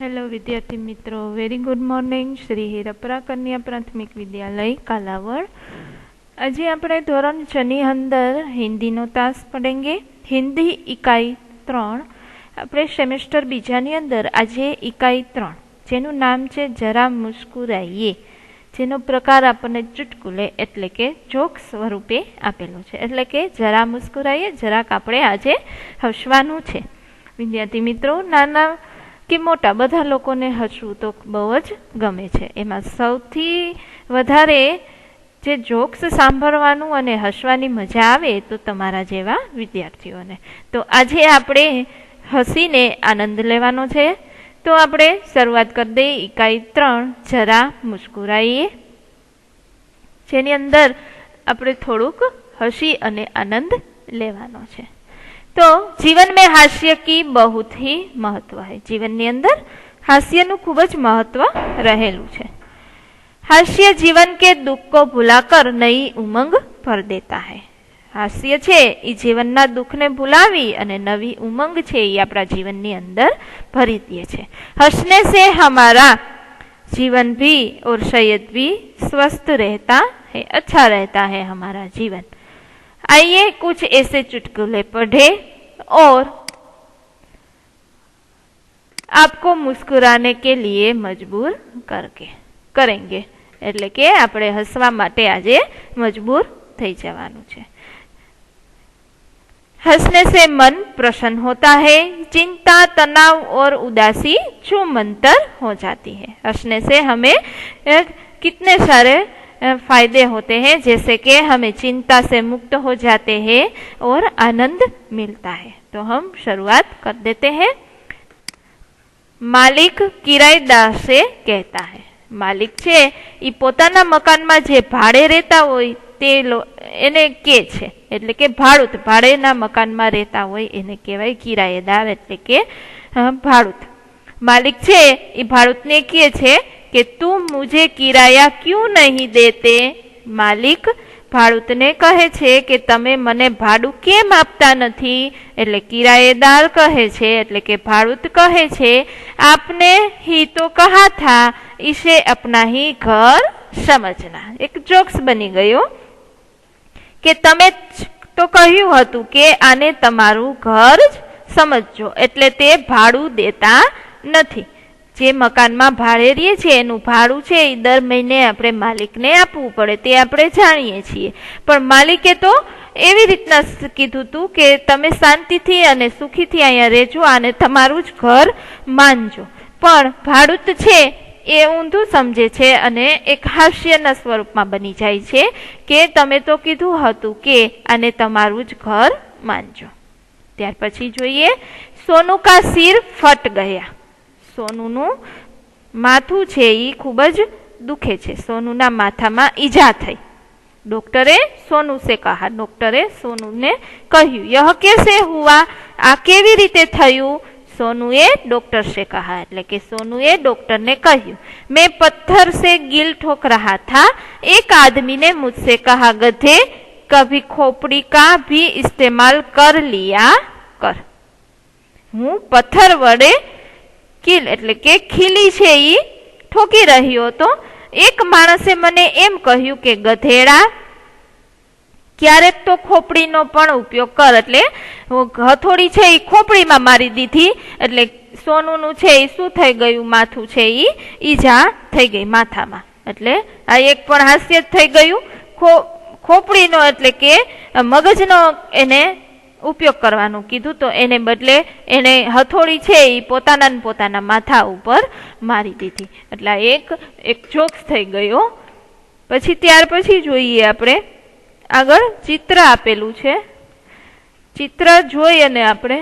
Hello વિદ્યાર્થી મિત્રો, very good morning. Shri Hirpara કન્યા પ્રાથમિક વિદ્યાલય કાલાવડ. આજે આપણે ધોરણ 6 ની અંદર હિન્દીનો તાસ પડેંગે. હિન્દી ઇકાઈ 3 આપણે સેમેસ્ટર બીજાની અંદર આજે ઇકાઈ 3 જેનું નામ છે જરા મુસ્કુરાઈએ, જેનો પ્રકાર આપણને ચુટકુલે એટલે કે જોક સ્વરૂપે આપેલો છે. એટલે કે જરા મુસ્કુરાઈએ, જરાક આપણે આજે હસવાનું છે. વિદ્યાર્થી મિત્રો, નાના કે મોટા બધા લોકોને હસવું તો બહુ જ ગમે છે. એમાં સૌથી વધારે જે જોક્સ સાંભળવાનું અને હસવાની મજા આવે તો તમારા જેવા વિદ્યાર્થીઓને. તો આજે આપણે હસીને આનંદ લેવાનો છે. તો આપણે શરૂઆત કરી દઈએ ઇકાઈ 3 જરા મુસ્કુરાઈએ, જેની અંદર આપણે થોડુંક હસી અને આનંદ લેવાનો છે. तो जीवन में हास्य की बहुत ही महत्व है. जीवन ની અંદર હાસ્યનું ખૂબ જ મહત્વ રહેલું છે. હાસ્ય જીવન કે દુઃખ को भुलाकर नई उमंग भर देता है. હાસ્ય છે એ જીવનના દુઃખને ભૂલાવી અને નવી ઉમંગ છે એ આપણા જીવનની અંદર ભરી દે છે. હસને से हमारा जीवन भी और सेहत भी स्वस्थ रहता है, अच्छा रहता है हमारा जीवन. आइए कुछ ऐसे चुटकुले पढ़े और आपको मुस्कुराने के लिए मजबूर करेंगे. એટલે કે આપણે હસવા માટે આજે મજબૂર થઈ જવાનું છે. हंसने से मन प्रसन्न होता है, चिंता तनाव और उदासी छूमंतर हो जाती है. हंसने से हमें कितने सारे फायदे होते हैं, जैसे कि हमें चिंता से मुक्त हो जाते हैं और आनंद मिलता है. तो हम शुरुआत कर देते हैं. मालिक किराएदार से कहता है. मालिक છે એ પોતાના મકાનમાં જે ભાડે રહેતા હોય તે એને કે છે, એટલે કે ભાડુત, ભાડેના મકાનમાં રહેતા હોય એને કહેવાય કિરાયેદાર, એટલે કે ભાડુત. માલિક છે એ ભાડુતને કહે છે कि तुम मुझे किराया क्यों नहीं देते. मालिक ભાડુતને કહે છે કે તમે મને ભાડું કેમ આપતા નથી. એટલે કિરાયેદાર કહે છે, એટલે કે ભાડુત કહે છે, આપને ही तो कहा था इसे अपना ही घर समझना. એક જોક્સ બની ગયો કે તમે તો કહ્યું હતું કે આને તમારું ઘર જ સમજજો, એટલે તે ભાડું દેતા નથી. જે મકાનમાં ભાડે રહીએ છીએ એનું ભાડું છે એ દર મહિને આપણે માલિકને આપવું પડે, તે આપણે જાણીએ છીએ. પણ માલિકે તો એવી રીતના કીધું હતું કે તમે શાંતિથી અને સુખીથી અહીંયા રહેજો, આને તમારું જ ઘર માનજો. પણ ભાડુત છે એ ઊંધું સમજે છે અને એક હાસ્યના સ્વરૂપમાં બની જાય છે કે તમે તો કીધું હતું કે આને તમારું જ ઘર માનજો. ત્યાર પછી જોઈએ સોનુ કા સિર ફટ ગયા. સોનુનું માથું છે એ ખૂબ જ દુખે છે. સોનુના માથામાં ઈજા થઈ. ડોક્ટરે સોનુ સે કહા. ડોક્ટરે સોનુને કહ્યું યહ કેસે હુઆ, આ કેવી રીતે થયું. સોનુએ ડોક્ટર સે કહા, એટલે કે સોનુએ ડોક્ટરને કહ્યું મેં પથ્થર સે ગિલ ઠોક રહા થા, એક आदमी ने मुझसे कहा गधे कभी खोपड़ी का भी इस्तेमाल कर लिया कर. હું પથ્થર વડે કિલ એટલે કે ખીલી છે એ ઠોકી રહ્યો હતો. એક માણસે મને એમ કહ્યું કે ગધેડા ક્યારેક તો ખોપડીનો પણ ઉપયોગ કર. એટલે હથોડી છે એ ખોપડીમાં મારી દીધી. એટલે સોનુનું છે એ શું થઈ ગયું, માથું છે એ ઈજા થઈ ગઈ માથામાં. એટલે આ એક પણ હાસ્ય જ થઈ ગયું. ખોપડીનો એટલે કે મગજનો એને ઉપયોગ કરવાનું કીધું, તો એને બદલે એને હથોડી છે એ પોતાના માથા ઉપર મારી દીધી. એટલે એક જોક્સ થઈ ગયો. પછી ત્યાર પછી જોઈએ આપણે આગળ ચિત્ર આપેલું છે. ચિત્ર જોઈ અને આપણે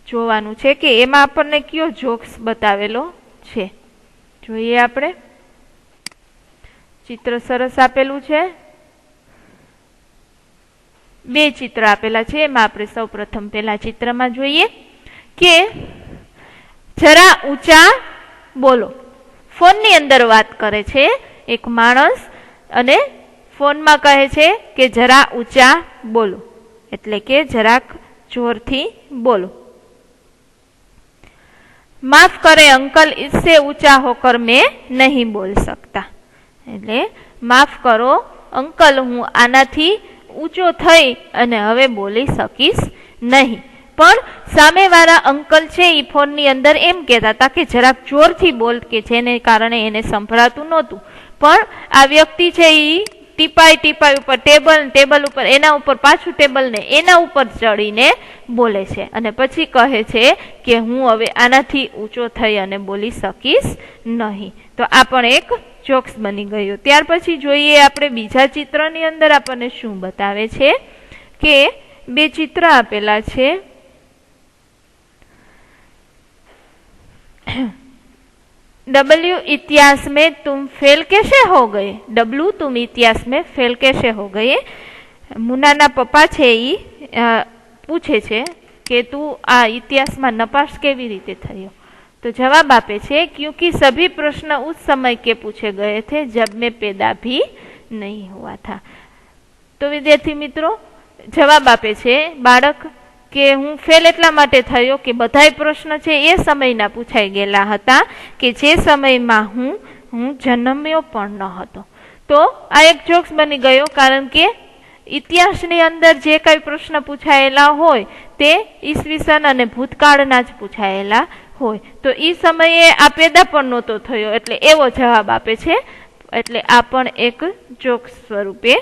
જોવાનું છે કે એમાં આપણને કયો જોક્સ બતાવેલો છે. જોઈએ આપણે ચિત્ર સરસ આપેલું છે. બે ચિત્ર આપેલા છે. એમાં આપણે સૌ પ્રથમ પેલા ચિત્રમાં જોઈએ કે જરા ઊંચા બોલો. ફોનની અંદર વાત કરે છે એક માણસ અને ફોનમાં કહે છે કે જરા ઊંચા બોલો, એટલે કે જરાક જોરથી બોલો. माफ करे अंकल, इससे ऊंचा होकर मैं नहीं बोल सकता। એટલે માફ કરો અંકલ, હું આનાથી ઊંચો થઈ અને હવે બોલી શકીશ નહીં. પણ સામેવાળા અંકલ છે એ ફોનની અંદર એમ કહેતા હતા કે જરાક જોરથી બોલ, કે જેને કારણે એને સંભળાતું નહોતું. પણ આ વ્યક્તિ છે એ ટીપાઈ ઉપર ટેબલ ઉપર એના ઉપર પાછું ટેબલ ને એના ઉપર ચડીને બોલે છે અને પછી કહે છે કે હું હવે આનાથી ઊંચો થઈ અને બોલી શકીશ નહીં. તો આ પણ એક જોક્સ બની ગયો. ત્યાર પછી જોઈએ આપણે બીજા ચિત્રની અંદર આપણને શું બતાવે છે કે બે ચિત્ર આપેલા છે. डब्ल्यू इतिहास में तुम फेल कैसे हो गए? डब्ल्यू तुम इतिहास में फेल कैसे हो गए? मुन्नाना पप्पा छे ई पूछे छे कि तू आ इतिहास में नपास केवी रीते थयो? तो जवाब आपे छे क्योंकि सभी प्रश्न उस समय के पूछे गए थे जब मैं पैदा भी नहीं हुआ था. तो विद्यार्थी मित्रों जवाब आपे छे बाळक કે હું ફેલ એટલા માટે થયો કે બધાય પ્રશ્ન છે એ સમયના પૂછાઈ ગયેલા હતા કે જે સમયમાં હું જન્મ્યો પણ ન હતો. તો આ એક જોક્સ બની ગયો, કારણ કે ઇતિહાસની અંદર જે કઈ પ્રશ્ન પૂછાયેલા હોય તે ઈસવીસન અને ભૂતકાળના જ પૂછાયેલા હોય. તો એ સમયે આ પેદા પણ નહોતો થયો, એટલે એવો જવાબ આપે છે. એટલે આ પણ એક જોક્સ સ્વરૂપે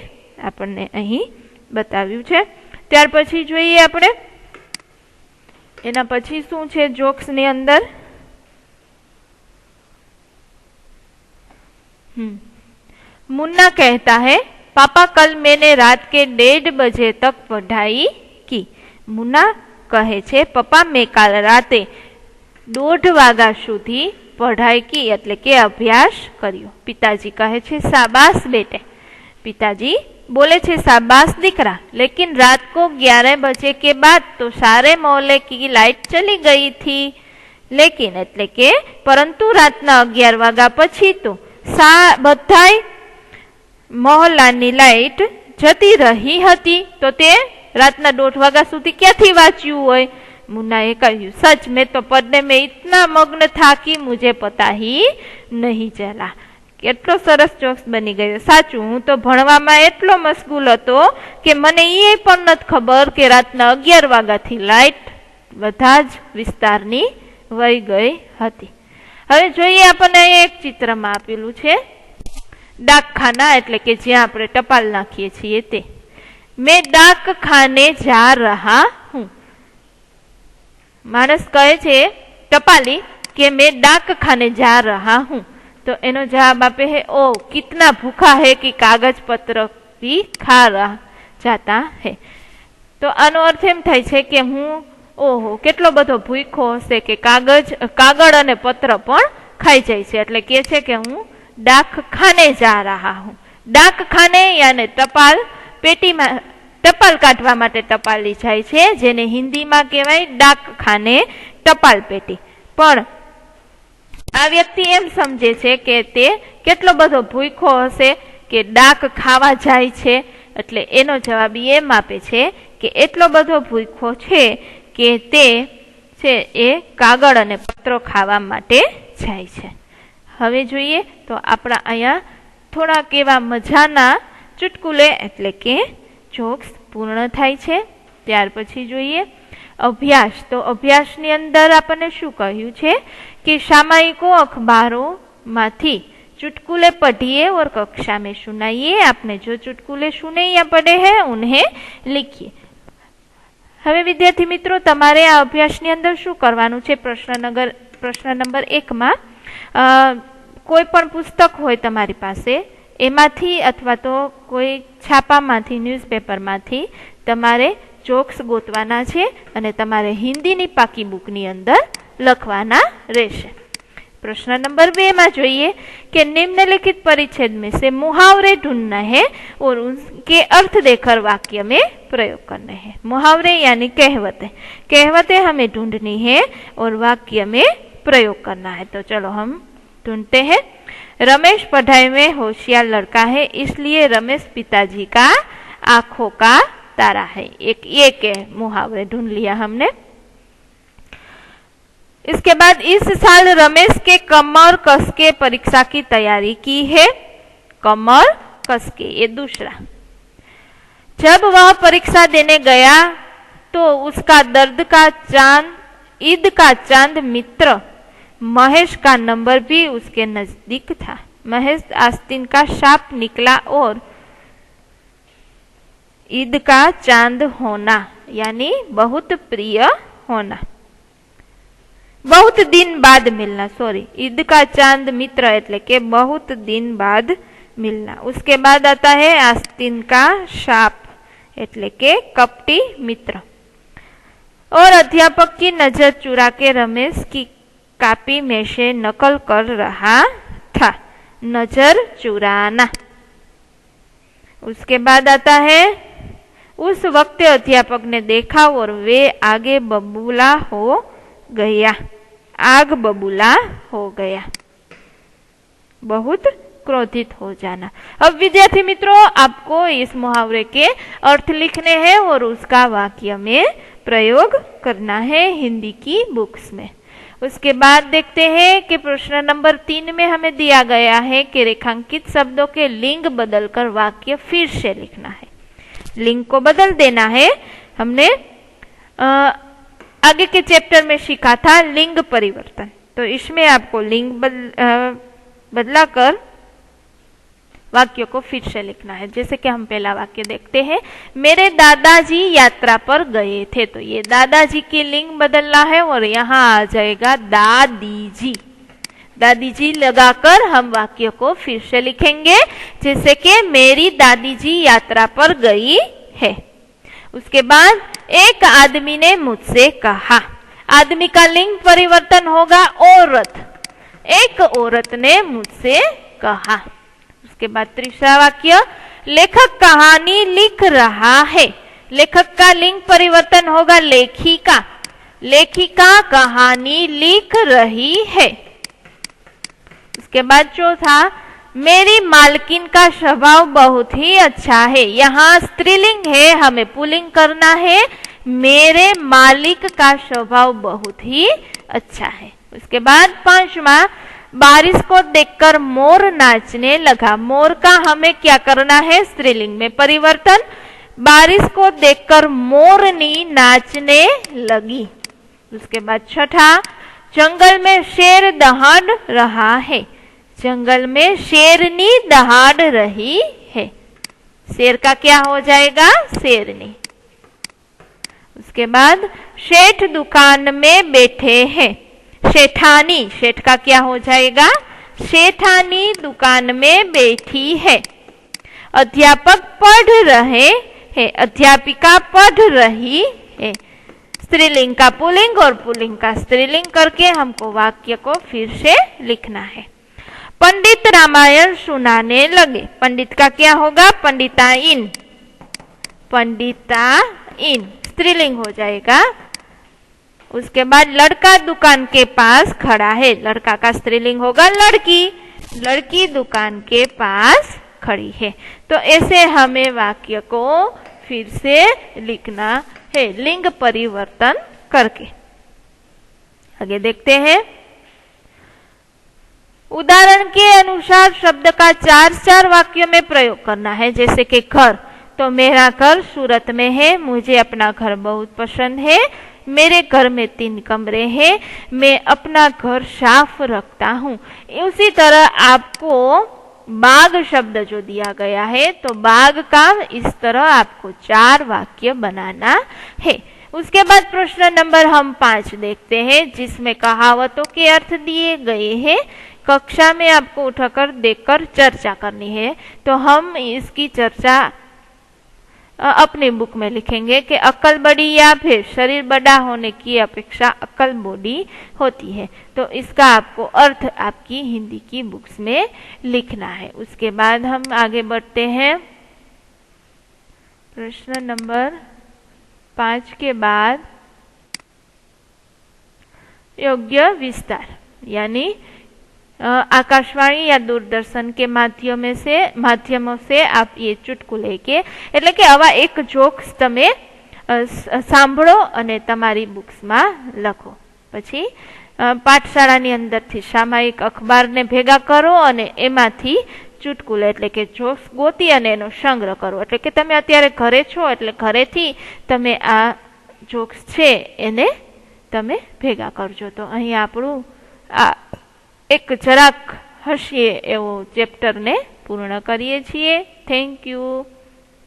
આપણને અહીં બતાવ્યું છે. ત્યાર પછી જોઈએ આપણે એના પછી શું છે જોક્સ ની અંદર. मुन्ना कहता है पापा कल मैंने रात के 1:30 बजे तक पढ़ाई की. मुन्ना કહે છે પપ્પા મેં કાલ રાતે 1:30 વાગ્યા સુધી પઢાઈ કી એટલે કે અભ્યાસ કર્યો. પિતાજી કહે છે શાબાશ બેटे. पिताजी बोले छे शाबाश दीकरा, लेकिन रात को 11 बजे के बाद तो सारे मोहल्ले की लाइट चली गई थी. लेकिन એટલે કે પરંતુ રાતના 11 વાગ્યા પછી તો બધાય મોહલ્લાની લાઈટ જતી રહી હતી. તો તે રાતના 1:30 વાગ્યા સુધી ક્યાંથી વાંચ્યું હોય? मुन्नाए કહ્યું सच में तो पढ़ने में इतना मग्न था कि मुझे पता ही नहीं चला. કેટલો સરસ જોક્સ બની ગયો. સાચું, હું તો ભણવામાં એટલો મશગુલ હતો કે મને એ પણ નથી ખબર કે રાતના 11 વાગ્યાથી લાઈટ બધા જ વિસ્તારની વહી ગઈ હતી. હવે જોઈએ આપણને એક ચિત્રમાં આપેલું છે ડાકખાના, એટલે કે જ્યાં આપણે ટપાલ નાખીએ છીએ તે. મેં ડાક ખાને જા રહા હું. માણસ કહે છે ટપાલી કે મેં ડાક ખાને જા રહા હું. तो एनो जवाब आपे है ओ कितना भूखा है कि कागज पत्र भी खा रहा जाता है. तो आनो अर्थ एम थाय छे के हूँ ओहो केटलो बधो भूखो हशे कि कागळ अने पत्र पण खाई जाय छे. એટલે કે છે કે હું ડાક ખાને જા રહા હું. ડાક ખાને યાને ટપાલ પેટીમાં ટપાલ કાઢવા માટે ટપાલી જાય છે, જેને હિન્દીમાં કહેવાય ડાક ખાને ટપાલ પેટી. પણ આ વ્યક્તિ એમ સમજે છે કે તે કેટલો બધો ભૂખો હશે કે ડાક ખાવા જાય છે. એટલે એનો જવાબ એમ આપે છે કે એટલો બધો ભૂખો છે કે તે છે એ કાગળ અને પત્રો ખાવા માટે જાય છે. હવે જોઈએ તો આપણા અહીંયા થોડાક એવા મજાના ચુટકુલે એટલે કે જોક્સ પૂર્ણ થાય છે. ત્યાર પછી જોઈએ अभ्यास. तो अभ्यास ની અંદર આપણને શું કહ્યું છે कि सामयिकों अखबारों माथी चुटकुले पढ़िए और कक्षा में सुनाइए. आपने जो चुटकुले सुने या पढ़े हैं उन्हें लिखिए. હવે વિદ્યાર્થી મિત્રો તમારે આ અભ્યાસની અંદર શું કરવાનું છે? પ્રશ્ન નંબર 1 માં કોઈ પણ પુસ્તક હોય તમારી પાસે એમાંથી અથવા તો કોઈ છાપામાંથી ન્યૂઝપેપરમાંથી તમારે જોક્સ ગોતવાના છે અને તમારે હિન્દીની પાકી બુકની અંદર લખવાના રહેશે. प्रश्न नंबर 2 में જોઈએ कि निम्नलिखित परिच्छेद में से मुहावरे ढूंढना है और उनके अर्थ देकर वाक्य में प्रयोग करने हैं. मुहावरे यानी कहवतें. कहवतें हमें ढूंढनी है और वाक्य में प्रयोग करना है. तो चलो हम ढूंढते हैं. रमेश पढ़ाई में होशियार लड़का है, इसलिए रमेश पिताजी का आंखों का तारा है. एक ये के मुहावरे ढूंढ लिया हमने. इसके बाद इस साल रमेश के कमर कस के परीक्षा की तैयारी की है। कमर कस के, ये दूसरा। जब वह परीक्षा देने गया तो उसका दर्द का चांद, ईद का चांद मित्र महेश का नंबर भी उसके नजदीक था। महेश आस्तीन का शाप निकला और ईद का चांद होना यानी बहुत प्रिय होना, बहुत दिन बाद मिलना, सॉरी, ईद का चांद मित्र એટલે કે बहुत दिन बाद मिलना। उसके बाद आता है आस्तीन का शाप એટલે કે कपटी मित्र। और अध्यापक की नजर चुरा के रमेश की कापी में से नकल कर रहा था। नजर चुराना। उसके बाद आता है उस वक्त अध्यापक ने देखा और वे आगे बबूला हो गया, आग बबूला हो गया, बहुत क्रोधित हो जाना। अब विद्यार्थी मित्रों, आपको इस मुहावरे के अर्थ लिखने हैं और उसका वाक्य में प्रयोग करना है हिंदी की बुक्स में। उसके बाद देखते हैं कि प्रश्न नंबर 3 में हमें दिया गया है कि रेखांकित शब्दों के लिंग बदलकर वाक्य फिर से लिखना है। लिंग को बदल देना है। हमने आगे के चैप्टर में सीखा था लिंग परिवर्तन, तो इसमें आपको लिंग बदलाकर वाक्य को फिर से लिखना है। जैसे कि हम पहला वाक्य देखते हैं, मेरे दादाजी यात्रा पर गए थे। तो ये दादाजी की लिंग बदलना है और यहाँ आ जाएगा दादी जी। दादी जी लगाकर हम वाक्य को फिर से लिखेंगे, जैसे कि मेरी दादी जी यात्रा पर गई है। उसके बाद एक आदमी ने मुझसे कहा, आदमी का लिंग परिवर्तन होगा औरत। एक औरत ने मुझसे कहा। उसके बाद तीसरा वाक्य, लेखक कहानी लिख रहा है। लेखक का लिंग परिवर्तन होगा लेखिका। लेखिका कहानी लिख रही है। उसके बाद चौथा, मेरी मालकिन का स्वभाव बहुत ही अच्छा है। यहाँ स्त्रीलिंग है, हमें पुल्लिंग करना है। मेरे मालिक का स्वभाव बहुत ही अच्छा है। उसके बाद पांचवा, बारिश को देखकर मोर नाचने लगा। मोर का हमें क्या करना है, स्त्रीलिंग में परिवर्तन। बारिश को देखकर मोरनी नाचने लगी। उसके बाद छठा, जंगल में शेर दहाड़ रहा है। जंगल में शेरनी दहाड़ रही है। शेर का क्या हो जाएगा, शेरनी। उसके बाद सेठ दुकान में बैठे हैं। सेठानी, सेठ का क्या हो जाएगा, सेठानी दुकान में बैठी है। अध्यापक पढ़ रहे हैं। अध्यापिका पढ़ रही है। स्त्रीलिंग का पुल्लिंग और पुल्लिंग का स्त्रीलिंग करके हमको वाक्य को फिर से लिखना है। पंडित रामायण सुनाने लगे। पंडित का क्या होगा, पंडिताइन। पंडिताइन स्त्रीलिंग हो जाएगा। उसके बाद लड़का दुकान के पास खड़ा है। लड़का का स्त्रीलिंग होगा लड़की। लड़की दुकान के पास खड़ी है। तो ऐसे हमें वाक्य को फिर से लिखना है लिंग परिवर्तन करके। आगे देखते हैं। उदाहरण के अनुसार शब्द का 4 वाक्यों में प्रयोग करना है। जैसे कि घर, तो मेरा घर सूरत में है। मुझे अपना घर बहुत पसंद है। मेरे घर में 3 कमरे हैं। मैं अपना घर साफ रखता हूँ। उसी तरह आपको बाग शब्द जो दिया गया है, तो बाग का इस तरह आपको 4 वाक्य बनाना है। उसके बाद प्रश्न नंबर हम 5 देखते हैं, जिसमें कहावतों के अर्थ दिए गए हैं। कक्षा में आपको उठाकर देखकर चर्चा करनी है। तो हम इसकी चर्चा अपनी बुक में लिखेंगे कि अक्ल बड़ी या फिर शरीर बड़ा होने की अपेक्षा अक्ल बड़ी होती है। तो इसका आपको अर्थ आपकी हिंदी की बुक्स में लिखना है। उसके बाद हम आगे बढ़ते हैं। प्रश्न नंबर 5 के बाद योग्य विस्तार, यानी आकाशवाणी या दूरदर्शन के माध्यमों से आप ये चुटकुले के એટલે કે આવા એક જોક્સ તમે સાંભળો અને તમારી બુક્સમાં લખો। પછી પાઠશાળાની અંદરથી સામાયિક અખબારને ભેગા કરો અને એમાંથી ચુટકુલો એટલે કે જોક્સ ગોતી અને એનો સંગ્રહ કરો. એટલે કે તમે અત્યારે ઘરે છો એટલે ઘરેથી તમે આ જોક્સ છે એને તમે ભેગા કરજો. તો અહીં આપણું આ એક જરાક હસીએ એવો ચેપ્ટરને પૂર્ણ કરીએ છીએ. Thank you.